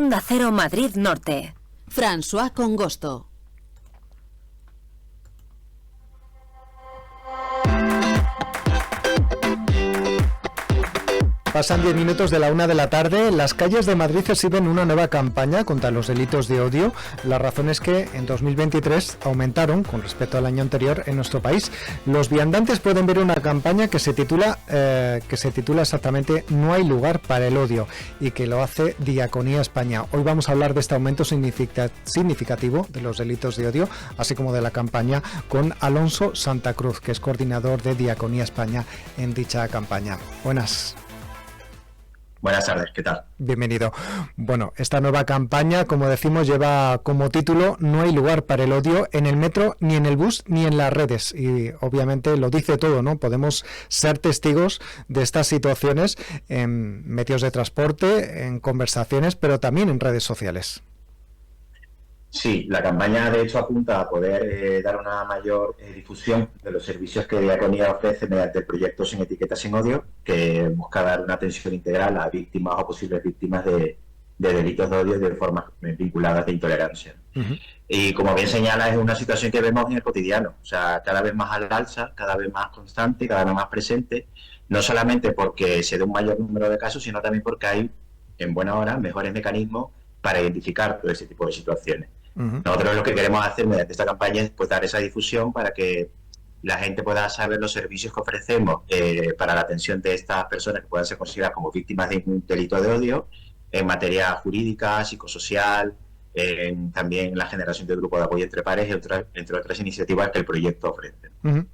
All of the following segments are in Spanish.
Onda Cero Madrid Norte. François Congosto. Pasan 10 minutos de la 1 de la tarde. Las calles de Madrid exhiben una nueva campaña contra los delitos de odio. La razón es que en 2023 aumentaron con respecto al año anterior en nuestro país. Los viandantes pueden ver una campaña que se titula exactamente "No hay lugar para el odio", y que lo hace Diaconía España. Hoy vamos a hablar de este aumento significativo de los delitos de odio, así como de la campaña, con Alonso Santa Cruz, que es coordinador de Diaconía España en dicha campaña. Buenas. Buenas tardes, ¿qué tal? Bienvenido. Bueno, esta nueva campaña, como decimos, lleva como título "No hay lugar para el odio en el metro, ni en el bus, ni en las redes". Y obviamente lo dice todo, ¿no? Podemos ser testigos de estas situaciones en medios de transporte, en conversaciones, pero también en redes sociales. Sí, la campaña de hecho apunta a poder dar una mayor difusión de los servicios que Diaconía ofrece mediante el proyecto Sin Etiquetas Sin Odio, que busca dar una atención integral a víctimas o posibles víctimas de delitos de odio de formas vinculadas de intolerancia. Uh-huh. Y como bien señala, es una situación que vemos en el cotidiano, o sea, cada vez más al alza, cada vez más constante, cada vez más presente, no solamente porque se dé un mayor número de casos, sino también porque hay, en buena hora, mejores mecanismos para identificar todo ese tipo de situaciones. Uh-huh. Nosotros lo que queremos hacer mediante esta campaña es pues dar esa difusión para que la gente pueda saber los servicios que ofrecemos para la atención de estas personas que puedan ser consideradas como víctimas de un delito de odio en materia jurídica, psicosocial, también la generación de grupos de apoyo entre pares, entre otras iniciativas que el proyecto ofrece. Uh-huh.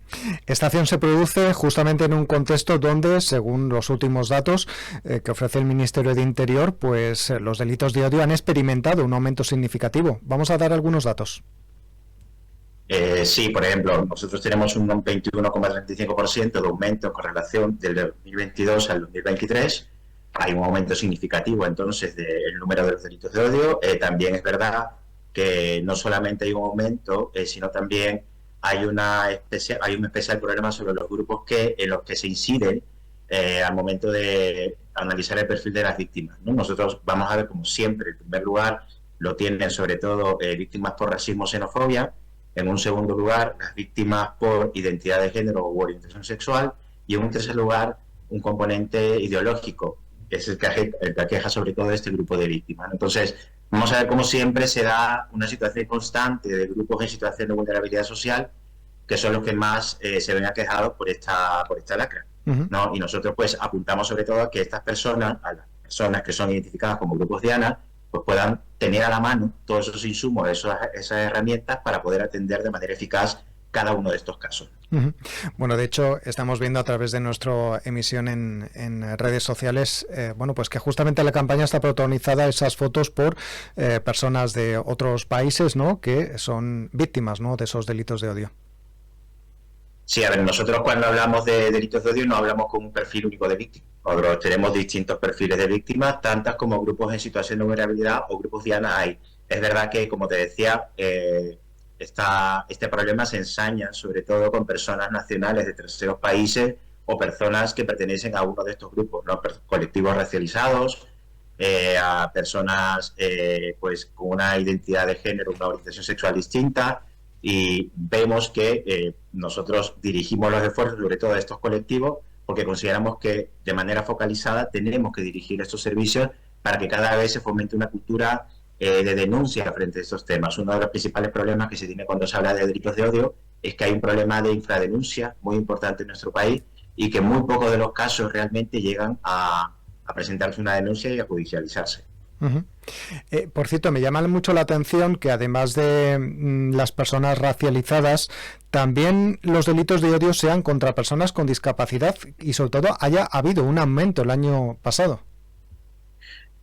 Esta acción se produce justamente en un contexto donde, según los últimos datos que ofrece el Ministerio de Interior, pues los delitos de odio han experimentado un aumento significativo. Vamos a dar algunos datos. Sí, por ejemplo, nosotros tenemos un 21,35% de aumento con relación del 2022 al 2023. Hay un aumento significativo entonces del número de los delitos de odio. También es verdad que no solamente hay un aumento, sino también hay un especial problema sobre los grupos en los que se incide al momento de analizar el perfil de las víctimas, ¿no? Nosotros vamos a ver, como siempre, en primer lugar lo tienen sobre todo víctimas por racismo o xenofobia, en un segundo lugar las víctimas por identidad de género u orientación sexual, y en un tercer lugar un componente ideológico, que es el que aqueja sobre todo este grupo de víctimas. Entonces, vamos a ver cómo siempre se da una situación constante de grupos en situación de vulnerabilidad social, que son los que más se ven aquejados por esta lacra, uh-huh, ¿no? Y nosotros pues apuntamos sobre todo a que estas personas, a las personas que son identificadas como grupos diana, pues puedan tener a la mano todos esos insumos, esas herramientas para poder atender de manera eficaz cada uno de estos casos. Uh-huh. Bueno, de hecho, estamos viendo a través de nuestra emisión en redes sociales, bueno, pues que justamente la campaña está protagonizada esas fotos por personas de otros países, ¿no?, que son víctimas, ¿no?, de esos delitos de odio. Sí, a ver, nosotros cuando hablamos de delitos de odio no hablamos con un perfil único de víctimas. Nosotros tenemos distintos perfiles de víctimas, tantas como grupos en situación de vulnerabilidad o grupos diana hay. Es verdad que, como te decía, este problema se ensaña sobre todo con personas nacionales de terceros países o personas que pertenecen a uno de estos grupos, ¿no?, colectivos racializados, a personas pues con una identidad de género, una orientación sexual distinta, y vemos que nosotros dirigimos los esfuerzos sobre todo a estos colectivos porque consideramos que de manera focalizada tenemos que dirigir estos servicios para que cada vez se fomente una cultura de denuncia frente a estos temas. Uno de los principales problemas que se tiene cuando se habla de delitos de odio es que hay un problema de infradenuncia muy importante en nuestro país y que muy pocos de los casos realmente llegan a presentarse una denuncia y a judicializarse. Uh-huh. Por cierto, me llama mucho la atención que además de las personas racializadas, también los delitos de odio sean contra personas con discapacidad y sobre todo haya habido un aumento el año pasado.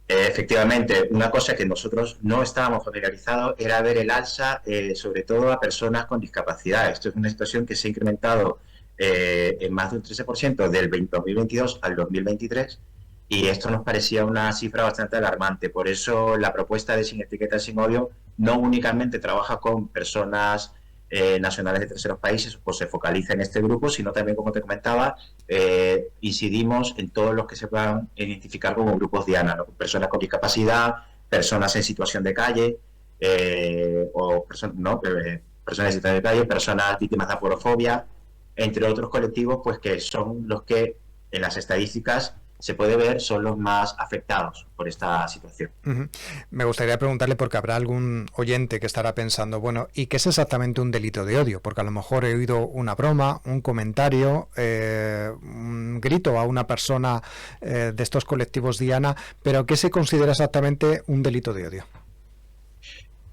Efectivamente, una cosa que nosotros no estábamos familiarizados era ver el alza sobre todo a personas con discapacidad. Esto es una situación que se ha incrementado en más de un 13% del 2022 al 2023, y esto nos parecía una cifra bastante alarmante. Por eso la propuesta de Sin Etiquetas Sin Odio no únicamente trabaja con personas nacionales de terceros países, pues se focaliza en este grupo, sino también, como te comentaba, incidimos en todos los que se puedan identificar como grupos diana, ¿no?, personas con discapacidad, personas en situación de calle, personas en situación de calle, personas víctimas de aporofobia, entre otros colectivos, pues que son los que en las estadísticas se puede ver son los más afectados por esta situación. Me gustaría preguntarle, porque habrá algún oyente que estará pensando, bueno, ¿y qué es exactamente un delito de odio? Porque a lo mejor he oído una broma, un comentario, un grito a una persona de estos colectivos Diana, pero ¿qué se considera exactamente un delito de odio?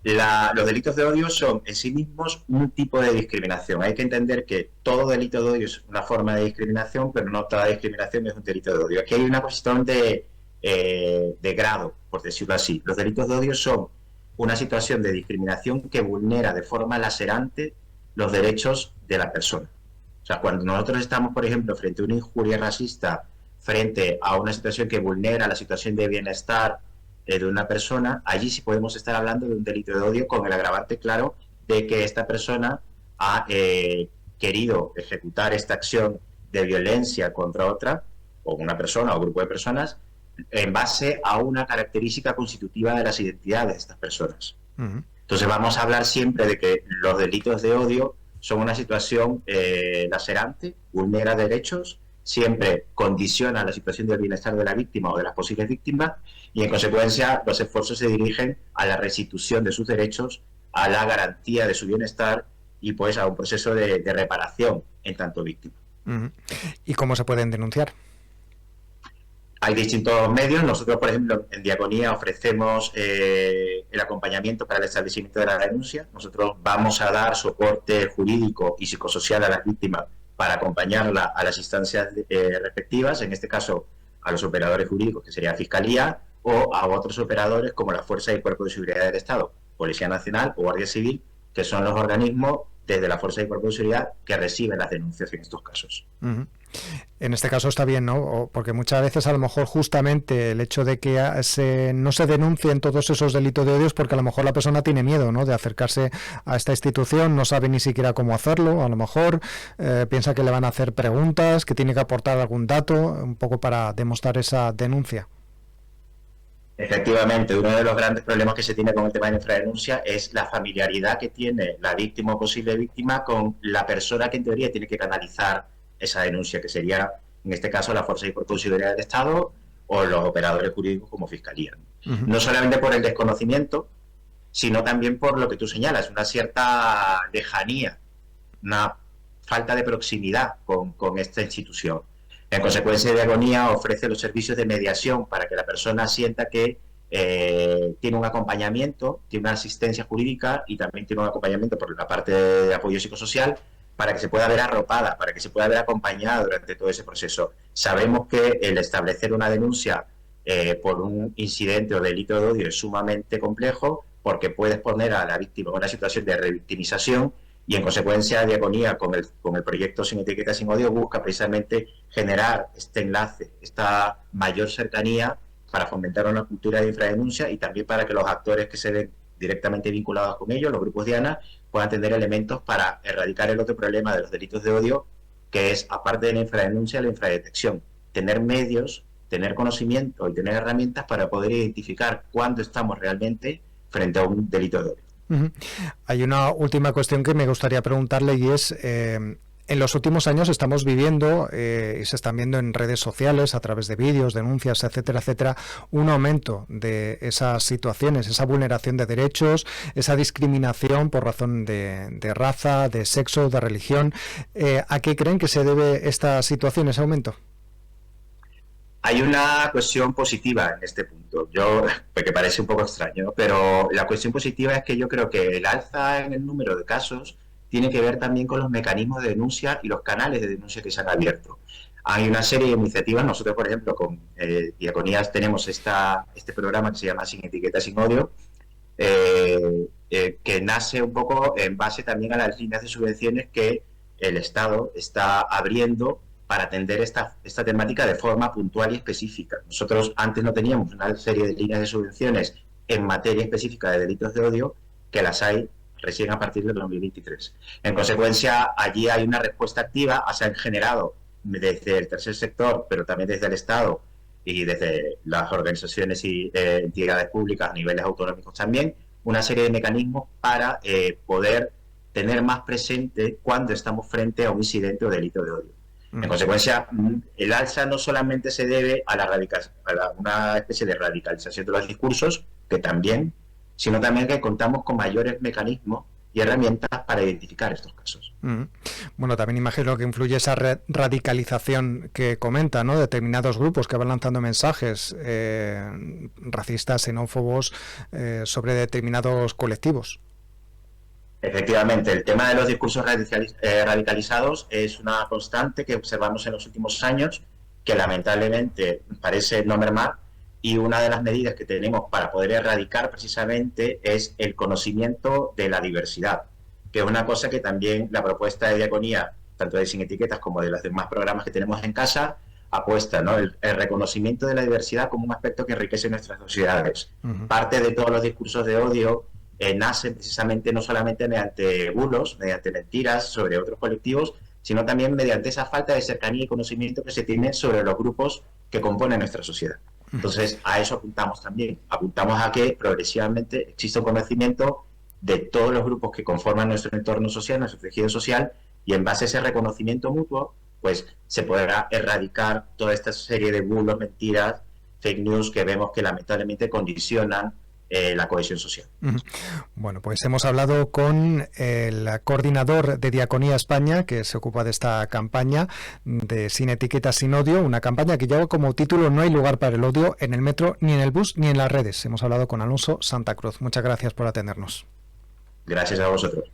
Los delitos de odio son en sí mismos un tipo de discriminación. Hay que entender que todo delito de odio es una forma de discriminación, pero no toda discriminación es un delito de odio. Aquí hay una cuestión de grado, por decirlo así. Los delitos de odio son una situación de discriminación que vulnera de forma lacerante los derechos de la persona. O sea, cuando nosotros estamos, por ejemplo, frente a una injuria racista, frente a una situación que vulnera la situación de bienestar de una persona, allí sí podemos estar hablando de un delito de odio con el agravante claro de que esta persona ha querido ejecutar esta acción de violencia contra otra, o una persona o grupo de personas, en base a una característica constitutiva de las identidades de estas personas. Entonces vamos a hablar siempre de que los delitos de odio son una situación lacerante, vulnera derechos, siempre condiciona la situación del bienestar de la víctima o de las posibles víctimas, y en consecuencia los esfuerzos se dirigen a la restitución de sus derechos, a la garantía de su bienestar y pues a un proceso de reparación en tanto víctima. ¿Y cómo se pueden denunciar? Hay distintos medios. Nosotros, por ejemplo, en Diaconía ofrecemos el acompañamiento para el establecimiento de la denuncia. Nosotros vamos a dar soporte jurídico y psicosocial a las víctimas para acompañarla a las instancias respectivas, en este caso a los operadores jurídicos, que sería Fiscalía, o a otros operadores como la Fuerza y Cuerpo de Seguridad del Estado, Policía Nacional o Guardia Civil, que son los organismos desde la Fuerza y Cuerpo de Seguridad que reciben las denuncias en estos casos. En este caso está bien, ¿no? Porque muchas veces a lo mejor justamente el hecho de que no se denuncien todos esos delitos de odio es porque a lo mejor la persona tiene miedo, ¿no?, de acercarse a esta institución, no sabe ni siquiera cómo hacerlo, a lo mejor piensa que le van a hacer preguntas, que tiene que aportar algún dato, un poco para demostrar esa denuncia. Efectivamente, uno de los grandes problemas que se tiene con el tema de la infradenuncia es la familiaridad que tiene la víctima o posible víctima con la persona que en teoría tiene que canalizar esa denuncia, que sería, en este caso, la Fuerza y Cuerpo de Seguridad del Estado o los operadores jurídicos como Fiscalía. No solamente por el desconocimiento, sino también por lo que tú señalas, una cierta lejanía, una falta de proximidad con esta institución. En consecuencia, Diaconía ofrece los servicios de mediación para que la persona sienta que tiene un acompañamiento, tiene una asistencia jurídica y también tiene un acompañamiento por la parte de apoyo psicosocial, para que se pueda ver arropada, para que se pueda ver acompañada durante todo ese proceso. Sabemos que el establecer una denuncia por un incidente o delito de odio es sumamente complejo, porque puedes poner a la víctima en una situación de revictimización, y en consecuencia Diaconía con el proyecto Sin Etiquetas Sin Odio busca precisamente generar este enlace, esta mayor cercanía para fomentar una cultura de infradenuncia y también para que los actores que se ven directamente vinculados con ellos, los grupos Diana, puedan tener elementos para erradicar el otro problema de los delitos de odio, que es, aparte de la infradenuncia, la infradetección. Tener medios, tener conocimiento y tener herramientas para poder identificar cuándo estamos realmente frente a un delito de odio. Hay una última cuestión que me gustaría preguntarle, y es, en los últimos años estamos viviendo, y se están viendo en redes sociales, a través de vídeos, denuncias, etcétera, etcétera, un aumento de esas situaciones, esa vulneración de derechos, esa discriminación por razón de raza, de sexo, de religión. ¿A qué creen que se debe esta situación, ese aumento? Hay una cuestión positiva en este punto, porque parece un poco extraño, ¿no? Pero la cuestión positiva es que yo creo que el alza en el número de casos tiene que ver también con los mecanismos de denuncia y los canales de denuncia que se han abierto. Hay una serie de iniciativas. Nosotros, por ejemplo, con Diaconías tenemos este programa que se llama Sin Etiquetas Sin Odio, que nace un poco en base también a las líneas de subvenciones que el Estado está abriendo para atender esta temática de forma puntual y específica. Nosotros antes no teníamos una serie de líneas de subvenciones en materia específica de delitos de odio, que las hay recién a partir del 2023. En consecuencia, allí hay una respuesta activa. Se han generado desde el tercer sector, pero también desde el Estado, y desde las organizaciones y entidades públicas a niveles autonómicos también, una serie de mecanismos para poder tener más presente cuando estamos frente a un incidente o delito de odio. En consecuencia, el alza no solamente se debe a una especie de radicalización de los discursos, que también, sino también que contamos con mayores mecanismos y herramientas para identificar estos casos. Bueno, también imagino que influye esa radicalización que comenta, ¿no? Determinados grupos que van lanzando mensajes racistas, xenófobos sobre determinados colectivos. Efectivamente, el tema de los discursos radicalizados es una constante que observamos en los últimos años, que lamentablemente parece no mermar, y una de las medidas que tenemos para poder erradicar precisamente es el conocimiento de la diversidad, que es una cosa que también la propuesta de Diaconía, tanto de Sin Etiquetas como de los demás programas que tenemos en casa, apuesta, ¿no? El reconocimiento de la diversidad como un aspecto que enriquece nuestras sociedades. Parte de todos los discursos de odio nacen precisamente no solamente mediante bulos, mediante mentiras sobre otros colectivos, sino también mediante esa falta de cercanía y conocimiento que se tiene sobre los grupos que componen nuestra sociedad. Entonces, a eso apuntamos también. Apuntamos a que progresivamente exista un conocimiento de todos los grupos que conforman nuestro entorno social, nuestro tejido social, y en base a ese reconocimiento mutuo, pues se podrá erradicar toda esta serie de bulos, mentiras, fake news que vemos que lamentablemente condicionan la cohesión social. Bueno, pues hemos hablado con el coordinador de Diaconía España, que se ocupa de esta campaña de Sin Etiquetas, Sin Odio, una campaña que lleva como título "No hay lugar para el odio en el metro, ni en el bus, ni en las redes". Hemos hablado con Alonso Santa Cruz. Muchas gracias por atendernos. Gracias a vosotros.